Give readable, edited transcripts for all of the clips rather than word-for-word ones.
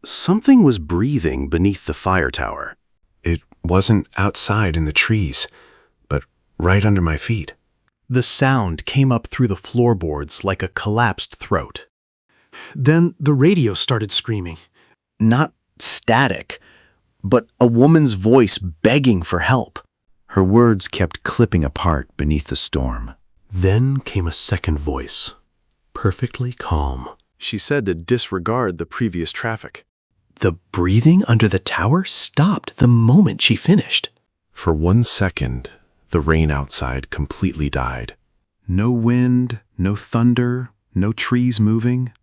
Something was breathing beneath the fire tower. It wasn't outside in the trees, but right under my feet. The sound came up through the floorboards like a collapsed throat. Then the radio started screaming. Not static, but a woman's voice begging for help. Her words kept clipping apart beneath the storm. Then came a second voice, perfectly calm. She said to disregard the previous traffic. The breathing under the tower stopped the moment she finished. For 1 second, the rain outside completely died. No wind, no thunder, no trees moving.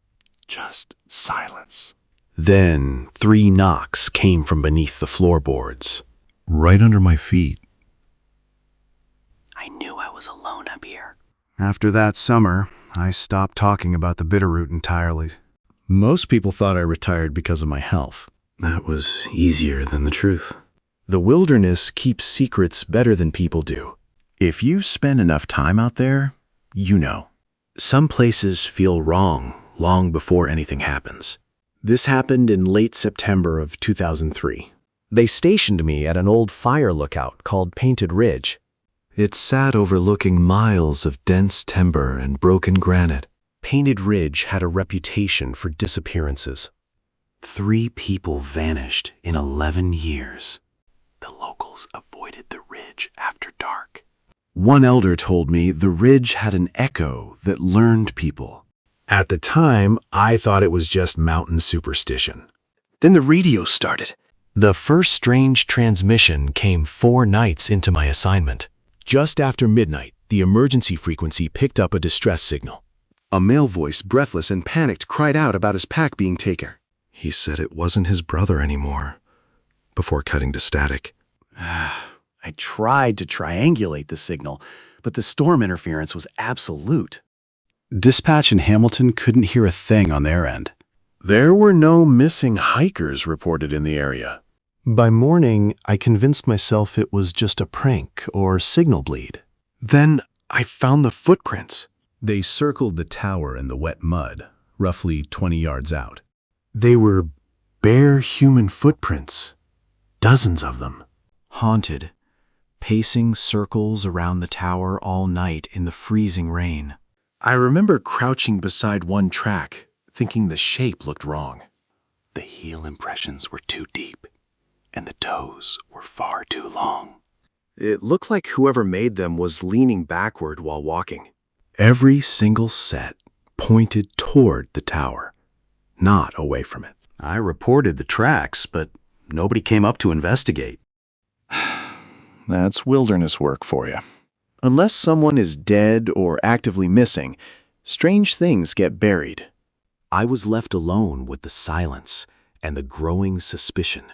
Just silence. Then 3 knocks came from beneath the floorboards. Right under my feet. I knew I was alone up here. After that summer, I stopped talking about the Bitterroot entirely. Most people thought I retired because of my health. That was easier than the truth. The wilderness keeps secrets better than people do. If you spend enough time out there, you know. Some places feel wrong long before anything happens. This happened in late September of 2003. They stationed me at an old fire lookout called Painted Ridge. It sat overlooking miles of dense timber and broken granite. Painted Ridge had a reputation for disappearances. 3 people vanished in 11 years. The locals avoided the ridge after dark. One elder told me the ridge had an echo that lured people. At the time, I thought it was just mountain superstition. Then the radio started. The first strange transmission came 4 nights into my assignment. Just after midnight, the emergency frequency picked up a distress signal. A male voice, breathless and panicked, cried out about his pack being taken. He said it wasn't his brother anymore, before cutting to static. I tried to triangulate the signal, but the storm interference was absolute. Dispatch in Hamilton couldn't hear a thing on their end. There were no missing hikers reported in the area. By morning, I convinced myself it was just a prank or signal bleed. Then I found the footprints. They circled the tower in the wet mud, roughly 20 yards out. They were bare human footprints, dozens of them. Haunted, pacing circles around the tower all night in the freezing rain. I remember crouching beside one track, thinking the shape looked wrong. The heel impressions were too deep, and the toes were far too long. It looked like whoever made them was leaning backward while walking. Every single set pointed toward the tower, not away from it. I reported the tracks, but nobody came up to investigate. That's wilderness work for you. Unless someone is dead or actively missing, strange things get buried. I was left alone with the silence and the growing suspicion.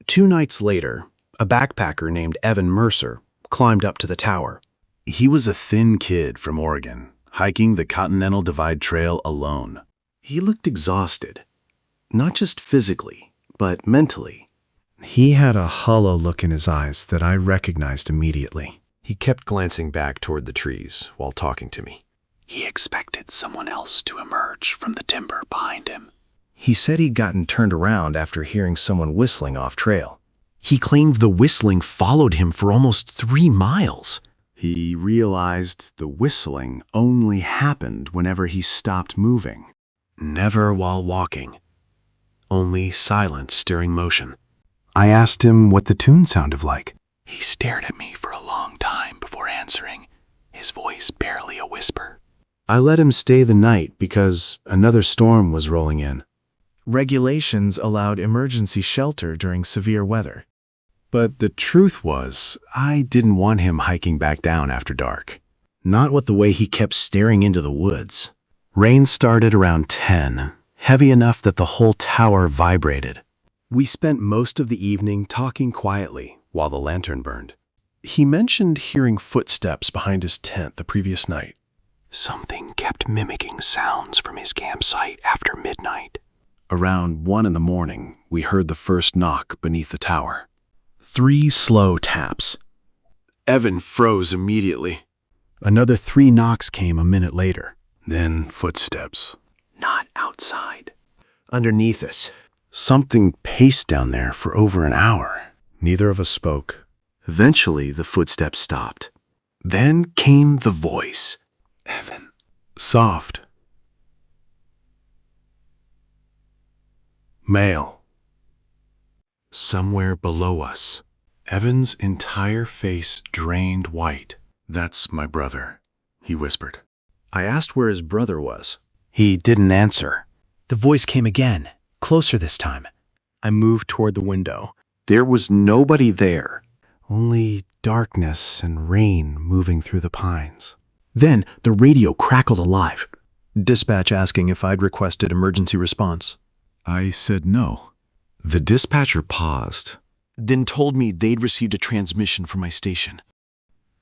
2 nights later, a backpacker named Evan Mercer climbed up to the tower. He was a thin kid from Oregon, hiking the Continental Divide Trail alone. He looked exhausted, not just physically, but mentally. He had a hollow look in his eyes that I recognized immediately. He kept glancing back toward the trees while talking to me. He expected someone else to emerge from the timber behind him. He said he'd gotten turned around after hearing someone whistling off trail. He claimed the whistling followed him for almost 3 miles. He realized the whistling only happened whenever he stopped moving. Never while walking. Only silence during motion. I asked him what the tune sounded like. He stared at me for a long time before answering, his voice barely a whisper. I let him stay the night because another storm was rolling in. Regulations allowed emergency shelter during severe weather. But the truth was, I didn't want him hiking back down after dark. Not with the way he kept staring into the woods. Rain started around 10, heavy enough that the whole tower vibrated. We spent most of the evening talking quietly while the lantern burned. He mentioned hearing footsteps behind his tent the previous night. Something kept mimicking sounds from his campsite after midnight. Around 1 in the morning, we heard the first knock beneath the tower. 3 slow taps. Evan froze immediately. Another 3 knocks came a minute later. Then footsteps. Not outside. Underneath us. Something paced down there for over an hour. Neither of us spoke. Eventually, the footsteps stopped. Then came the voice. Evan. Soft. Male. Somewhere below us. Evan's entire face drained white. "That's my brother," he whispered. I asked where his brother was. He didn't answer. The voice came again, closer this time. I moved toward the window. There was nobody there. Only darkness and rain moving through the pines. Then the radio crackled alive. Dispatch asking if I'd requested emergency response. I said no. The dispatcher paused. Then told me they'd received a transmission from my station.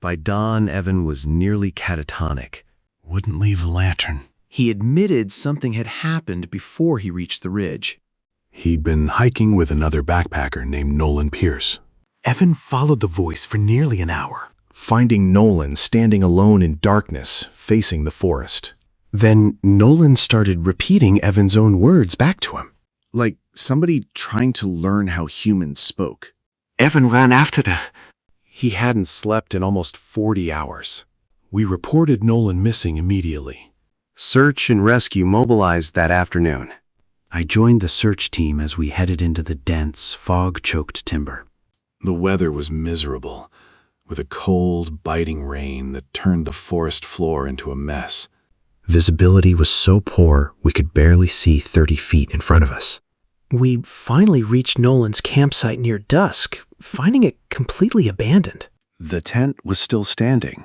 By dawn, Evan was nearly catatonic. Wouldn't leave a lantern. He admitted something had happened before he reached the ridge. He'd been hiking with another backpacker named Nolan Pierce. Evan followed the voice for nearly an hour, Finding Nolan standing alone in darkness, facing the forest. Then Nolan started repeating Evan's own words back to him. Like somebody trying to learn how humans spoke. Evan ran after the... He hadn't slept in almost 40 hours. We reported Nolan missing immediately. Search and rescue mobilized that afternoon. I joined the search team as we headed into the dense, fog-choked timber. The weather was miserable, with a cold, biting rain that turned the forest floor into a mess. Visibility was so poor we could barely see 30 feet in front of us. We finally reached Nolan's campsite near dusk, finding it completely abandoned. The tent was still standing,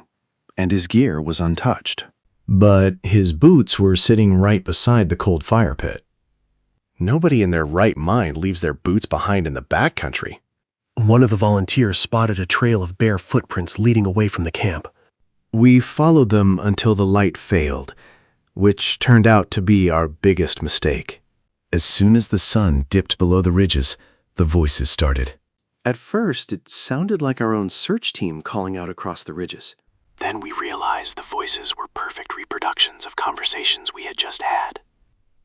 and his gear was untouched. But his boots were sitting right beside the cold fire pit. Nobody in their right mind leaves their boots behind in the backcountry. One of the volunteers spotted a trail of bare footprints leading away from the camp. We followed them until the light failed, which turned out to be our biggest mistake. As soon as the sun dipped below the ridges, the voices started. At first, it sounded like our own search team calling out across the ridges. Then we realized the voices were perfect reproductions of conversations we had just had.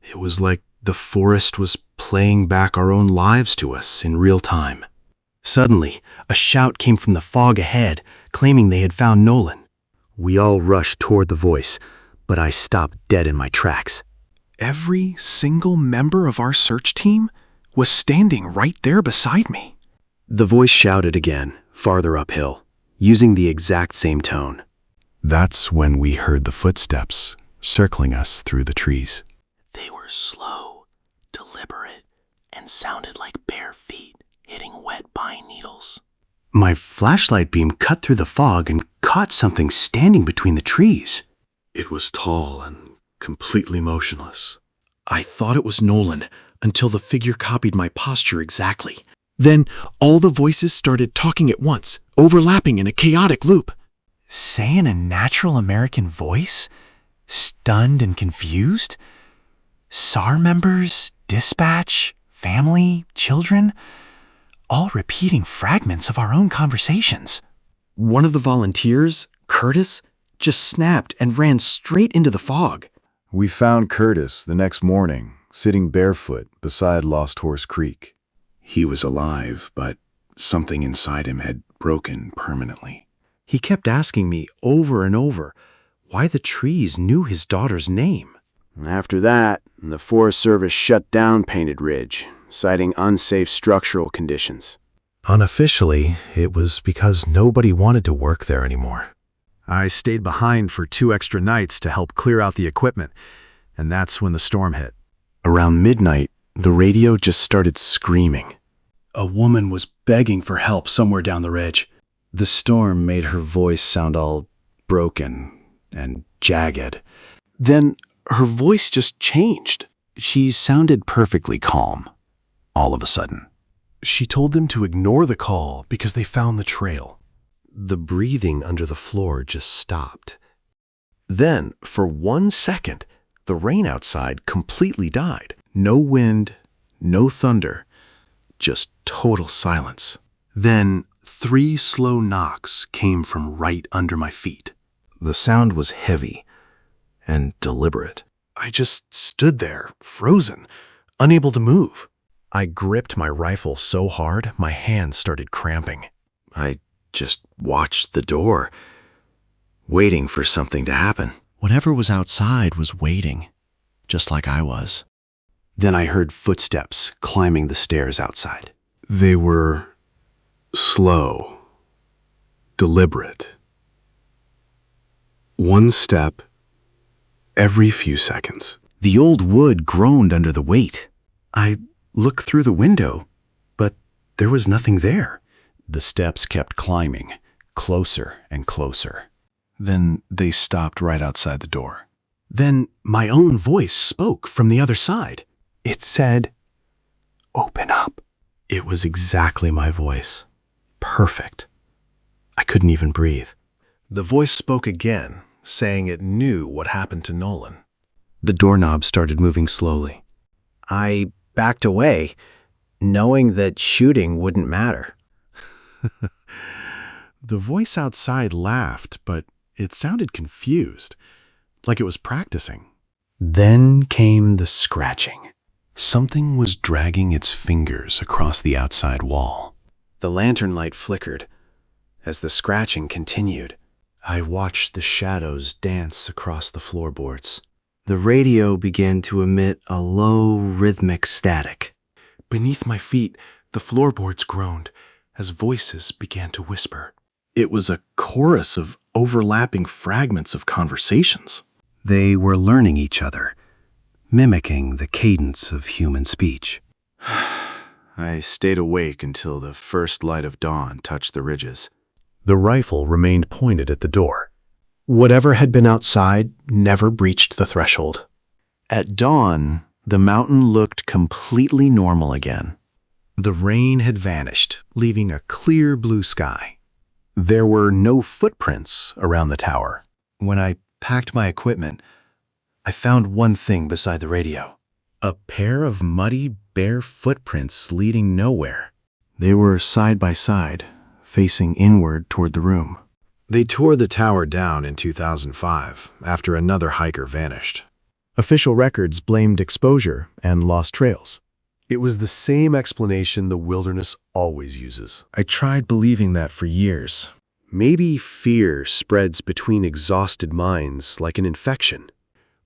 It was like the forest was playing back our own lives to us in real time. Suddenly, a shout came from the fog ahead, claiming they had found Nolan. We all rushed toward the voice, but I stopped dead in my tracks. Every single member of our search team was standing right there beside me. The voice shouted again, farther uphill, using the exact same tone. That's when we heard the footsteps circling us through the trees. They were slow, deliberate, and sounded like bare feet hitting wet pine needles. My flashlight beam cut through the fog and caught something standing between the trees. It was tall and completely motionless. I thought it was Nolan until the figure copied my posture exactly. Then all the voices started talking at once, overlapping in a chaotic loop. Say in a natural American voice? Stunned and confused? SAR members, dispatch, family, children, all repeating fragments of our own conversations. One of the volunteers, Curtis, just snapped and ran straight into the fog. We found Curtis the next morning, sitting barefoot beside Lost Horse Creek. He was alive, but something inside him had broken permanently. He kept asking me over and over why the trees knew his daughter's name. After that, the Forest Service shut down Painted Ridge, citing unsafe structural conditions. Unofficially, it was because nobody wanted to work there anymore. I stayed behind for 2 extra nights to help clear out the equipment, and that's when the storm hit. Around midnight, the radio just started screaming. A woman was begging for help somewhere down the ridge. The storm made her voice sound all broken and jagged. Then her voice just changed. She sounded perfectly calm, all of a sudden. She told them to ignore the call because they found the trail. The breathing under the floor just stopped. Then, for 1 second, the rain outside completely died. No wind, no thunder, just total silence. Then 3 slow knocks came from right under my feet. The sound was heavy and deliberate. I just stood there, frozen, unable to move. I gripped my rifle so hard, my hands started cramping. I just watched the door, waiting for something to happen. Whatever was outside was waiting, just like I was. Then I heard footsteps climbing the stairs outside. They were slow, deliberate. One step every few seconds. The old wood groaned under the weight. I looked through the window, but there was nothing there. The steps kept climbing, closer and closer. Then they stopped right outside the door. Then my own voice spoke from the other side. It said, "Open up." It was exactly my voice. Perfect. I couldn't even breathe. The voice spoke again, saying it knew what happened to Nolan. The doorknob started moving slowly. I backed away, knowing that shooting wouldn't matter. The voice outside laughed, but it sounded confused, like it was practicing. Then came the scratching. Something was dragging its fingers across the outside wall. The lantern light flickered as the scratching continued. I watched the shadows dance across the floorboards. The radio began to emit a low, rhythmic static. Beneath my feet, the floorboards groaned as voices began to whisper. It was a chorus of overlapping fragments of conversations. They were learning each other, mimicking the cadence of human speech. I stayed awake until the first light of dawn touched the ridges. The rifle remained pointed at the door. Whatever had been outside never breached the threshold. At dawn, the mountain looked completely normal again. The rain had vanished, leaving a clear blue sky. There were no footprints around the tower. When I packed my equipment, I found one thing beside the radio. A pair of muddy, bare footprints leading nowhere. They were side by side, facing inward toward the room. They tore the tower down in 2005 after another hiker vanished. Official records blamed exposure and lost trails. It was the same explanation the wilderness always uses. I tried believing that for years. Maybe fear spreads between exhausted minds like an infection.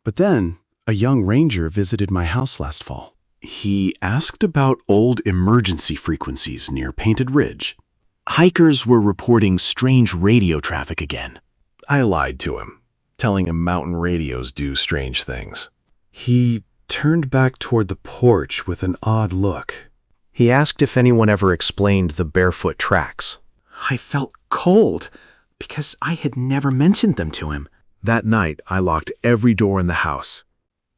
But then, a young ranger visited my house last fall. He asked about old emergency frequencies near Painted Ridge. Hikers were reporting strange radio traffic again. I lied to him, telling him mountain radios do strange things. He turned back toward the porch with an odd look. He asked if anyone ever explained the barefoot tracks. I felt cold because I had never mentioned them to him. That night, I locked every door in the house.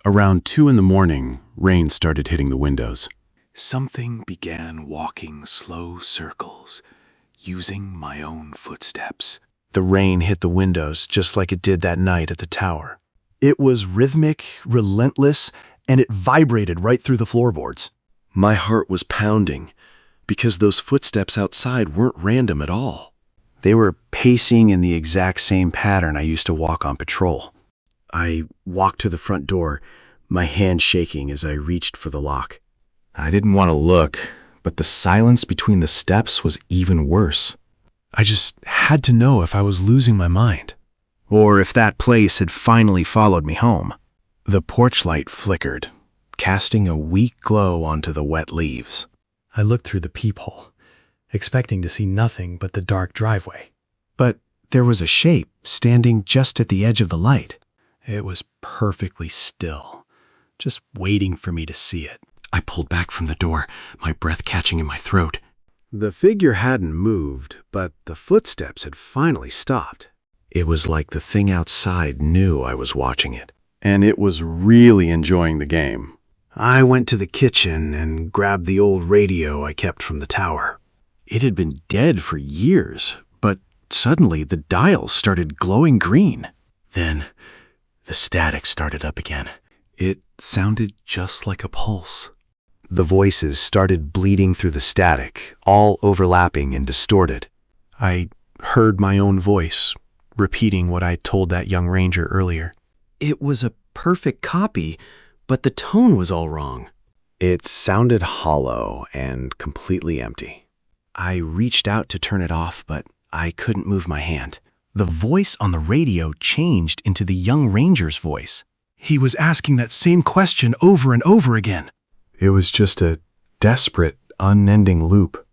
Around 2 a.m, rain started hitting the windows. Something began walking slow circles, using my own footsteps. The rain hit the windows just like it did that night at the tower. It was rhythmic, relentless, and it vibrated right through the floorboards. My heart was pounding because those footsteps outside weren't random at all. They were pacing in the exact same pattern I used to walk on patrol. I walked to the front door, my hand shaking as I reached for the lock. I didn't want to look, but the silence between the steps was even worse. I just had to know if I was losing my mind, or if that place had finally followed me home. The porch light flickered, casting a weak glow onto the wet leaves. I looked through the peephole, expecting to see nothing but the dark driveway. But there was a shape standing just at the edge of the light. It was perfectly still, just waiting for me to see it. I pulled back from the door, my breath catching in my throat. The figure hadn't moved, but the footsteps had finally stopped. It was like the thing outside knew I was watching it, and it was really enjoying the game. I went to the kitchen and grabbed the old radio I kept from the tower. It had been dead for years, but suddenly the dial started glowing green. Then the static started up again. It sounded just like a pulse. The voices started bleeding through the static, all overlapping and distorted. I heard my own voice, repeating what I told that young ranger earlier. It was a perfect copy, but the tone was all wrong. It sounded hollow and completely empty. I reached out to turn it off, but I couldn't move my hand. The voice on the radio changed into the young ranger's voice. He was asking that same question over and over again. It was just a desperate, unending loop.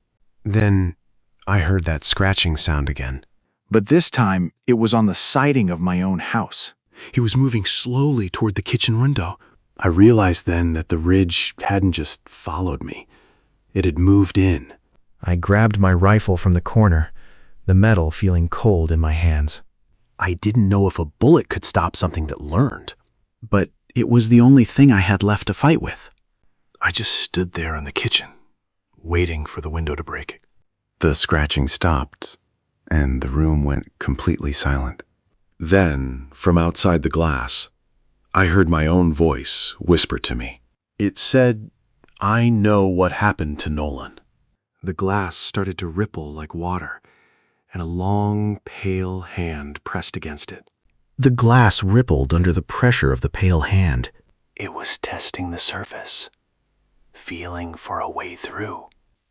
Then I heard that scratching sound again. But this time, it was on the siding of my own house. He was moving slowly toward the kitchen window. I realized then that the ridge hadn't just followed me. It had moved in. I grabbed my rifle from the corner, the metal feeling cold in my hands. I didn't know if a bullet could stop something that learned, but it was the only thing I had left to fight with. I just stood there in the kitchen, waiting for the window to break. The scratching stopped, and the room went completely silent. Then, from outside the glass, I heard my own voice whisper to me. It said, "I know what happened to Nolan." The glass started to ripple like water, and a long, pale hand pressed against it. The glass rippled under the pressure of the pale hand. It was testing the surface, feeling for a way through.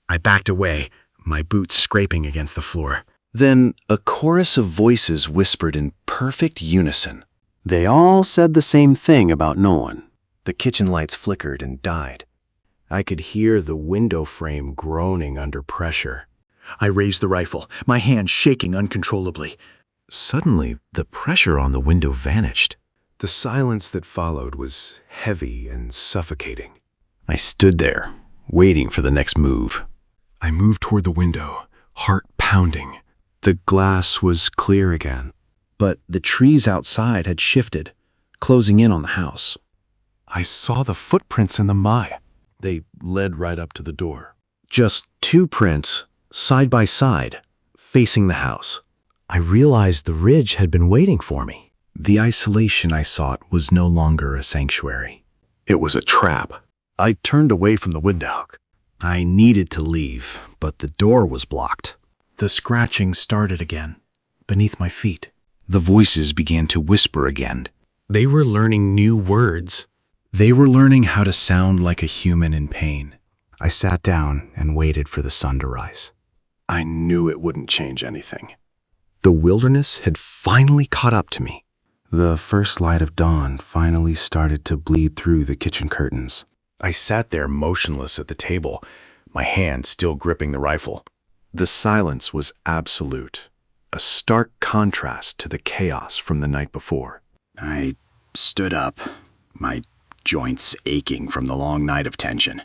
I backed away, my boots scraping against the floor. Then a chorus of voices whispered in perfect unison. They all said the same thing about Nolan. The kitchen lights flickered and died. I could hear the window frame groaning under pressure. I raised the rifle, my hand shaking uncontrollably. Suddenly, the pressure on the window vanished. The silence that followed was heavy and suffocating. I stood there, waiting for the next move. I moved toward the window, heart pounding. The glass was clear again. But the trees outside had shifted, closing in on the house. I saw the footprints in the mud. They led right up to the door. Just two prints, side by side, facing the house. I realized the ridge had been waiting for me. The isolation I sought was no longer a sanctuary. It was a trap. I turned away from the window. I needed to leave, but the door was blocked. The scratching started again, beneath my feet. The voices began to whisper again. They were learning new words. They were learning how to sound like a human in pain. I sat down and waited for the sun to rise. I knew it wouldn't change anything. The wilderness had finally caught up to me. The first light of dawn finally started to bleed through the kitchen curtains. I sat there motionless at the table, my hand still gripping the rifle. The silence was absolute, a stark contrast to the chaos from the night before. I stood up, my joints aching from the long night of tension.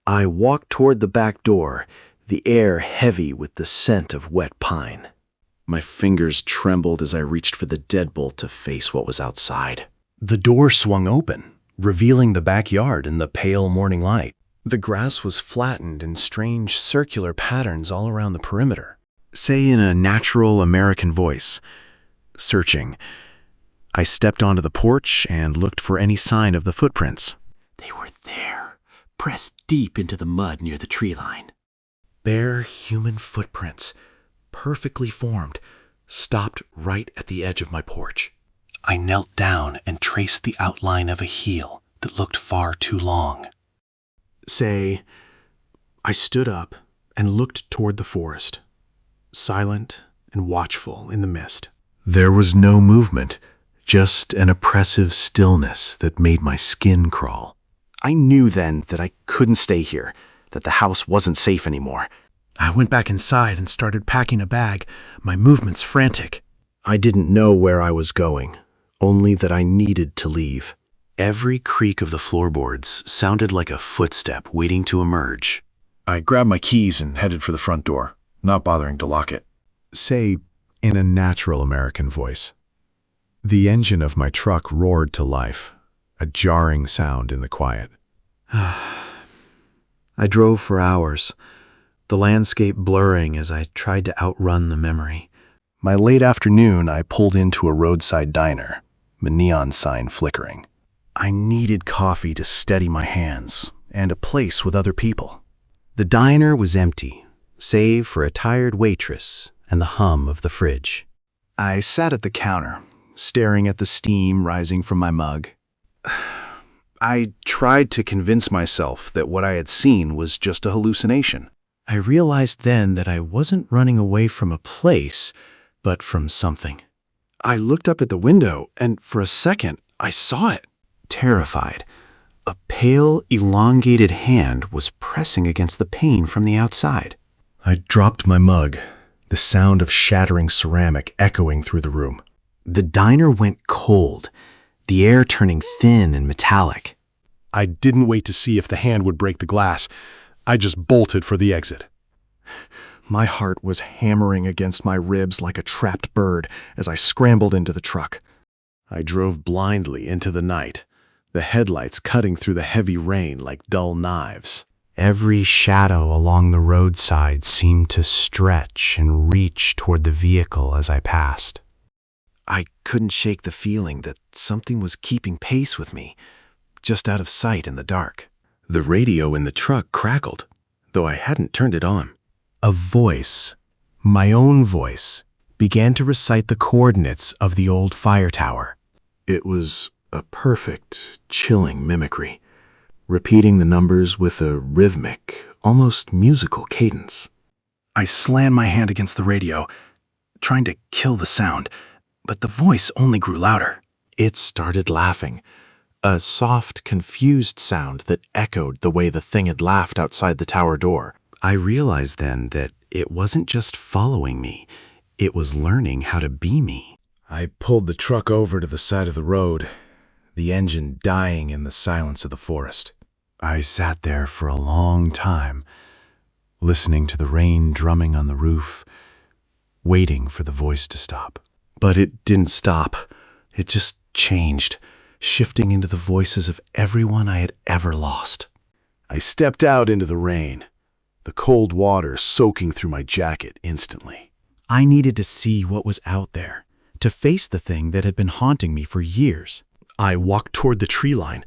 I walked toward the back door, the air heavy with the scent of wet pine. My fingers trembled as I reached for the deadbolt to face what was outside. The door swung open, revealing the backyard in the pale morning light. The grass was flattened in strange circular patterns all around the perimeter. Say in a natural American voice, searching. I stepped onto the porch and looked for any sign of the footprints. They were there, pressed deep into the mud near the tree line. Bare human footprints, perfectly formed, stopped right at the edge of my porch. I knelt down and traced the outline of a heel that looked far too long. I stood up and looked toward the forest, silent and watchful in the mist. There was no movement, just an oppressive stillness that made my skin crawl. I knew then that I couldn't stay here, that the house wasn't safe anymore. I went back inside and started packing a bag, my movements frantic. I didn't know where I was going, only that I needed to leave. Every creak of the floorboards sounded like a footstep waiting to emerge. I grabbed my keys and headed for the front door, not bothering to lock it. Say, in a natural American voice. The engine of my truck roared to life, a jarring sound in the quiet. I drove for hours, the landscape blurring as I tried to outrun the memory. By late afternoon, I pulled into a roadside diner, the neon sign flickering. I needed coffee to steady my hands, and a place with other people. The diner was empty, save for a tired waitress and the hum of the fridge. I sat at the counter, staring at the steam rising from my mug. I tried to convince myself that what I had seen was just a hallucination. I realized then that I wasn't running away from a place, but from something. I looked up at the window, and for a second, I saw it. Terrified, a pale, elongated hand was pressing against the pane from the outside. I dropped my mug, the sound of shattering ceramic echoing through the room. The diner went cold, the air turning thin and metallic. I didn't wait to see if the hand would break the glass. I just bolted for the exit. My heart was hammering against my ribs like a trapped bird as I scrambled into the truck. I drove blindly into the night, the headlights cutting through the heavy rain like dull knives. Every shadow along the roadside seemed to stretch and reach toward the vehicle as I passed. I couldn't shake the feeling that something was keeping pace with me, just out of sight in the dark. The radio in the truck crackled, though I hadn't turned it on. A voice, my own voice, began to recite the coordinates of the old fire tower. It was a perfect, chilling mimicry, repeating the numbers with a rhythmic, almost musical cadence. I slammed my hand against the radio, trying to kill the sound, but the voice only grew louder. It started laughing, a soft, confused sound that echoed the way the thing had laughed outside the tower door. I realized then that it wasn't just following me, it was learning how to be me. I pulled the truck over to the side of the road, the engine dying in the silence of the forest. I sat there for a long time, listening to the rain drumming on the roof, waiting for the voice to stop. But it didn't stop. It just changed, shifting into the voices of everyone I had ever lost. I stepped out into the rain, the cold water soaking through my jacket instantly. I needed to see what was out there, to face the thing that had been haunting me for years. I walked toward the tree line,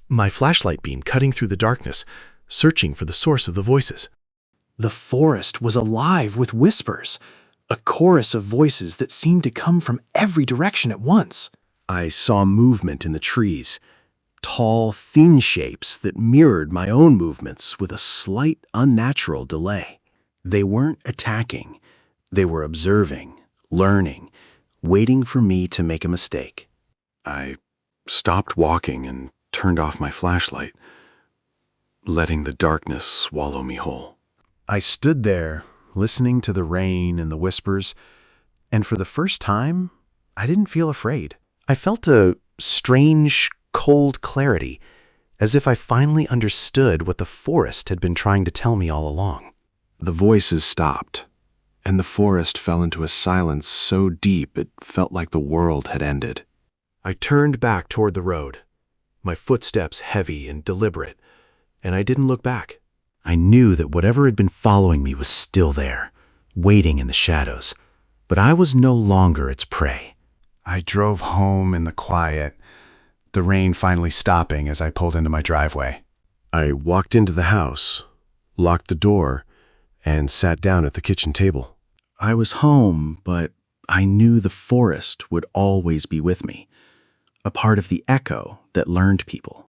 my flashlight beam cutting through the darkness, searching for the source of the voices. The forest was alive with whispers, a chorus of voices that seemed to come from every direction at once. I saw movement in the trees, tall, thin shapes that mirrored my own movements with a slight, unnatural delay. They weren't attacking. They were observing, learning, waiting for me to make a mistake. I stopped walking and turned off my flashlight, letting the darkness swallow me whole. I stood there, listening to the rain and the whispers, and for the first time, I didn't feel afraid. I felt a strange, cold clarity, as if I finally understood what the forest had been trying to tell me all along. The voices stopped, and the forest fell into a silence so deep it felt like the world had ended. I turned back toward the road, my footsteps heavy and deliberate, and I didn't look back. I knew that whatever had been following me was still there, waiting in the shadows, but I was no longer its prey. I drove home in the quiet, the rain finally stopping as I pulled into my driveway. I walked into the house, locked the door, and sat down at the kitchen table. I was home, but I knew the forest would always be with me, a part of the echo that learned people.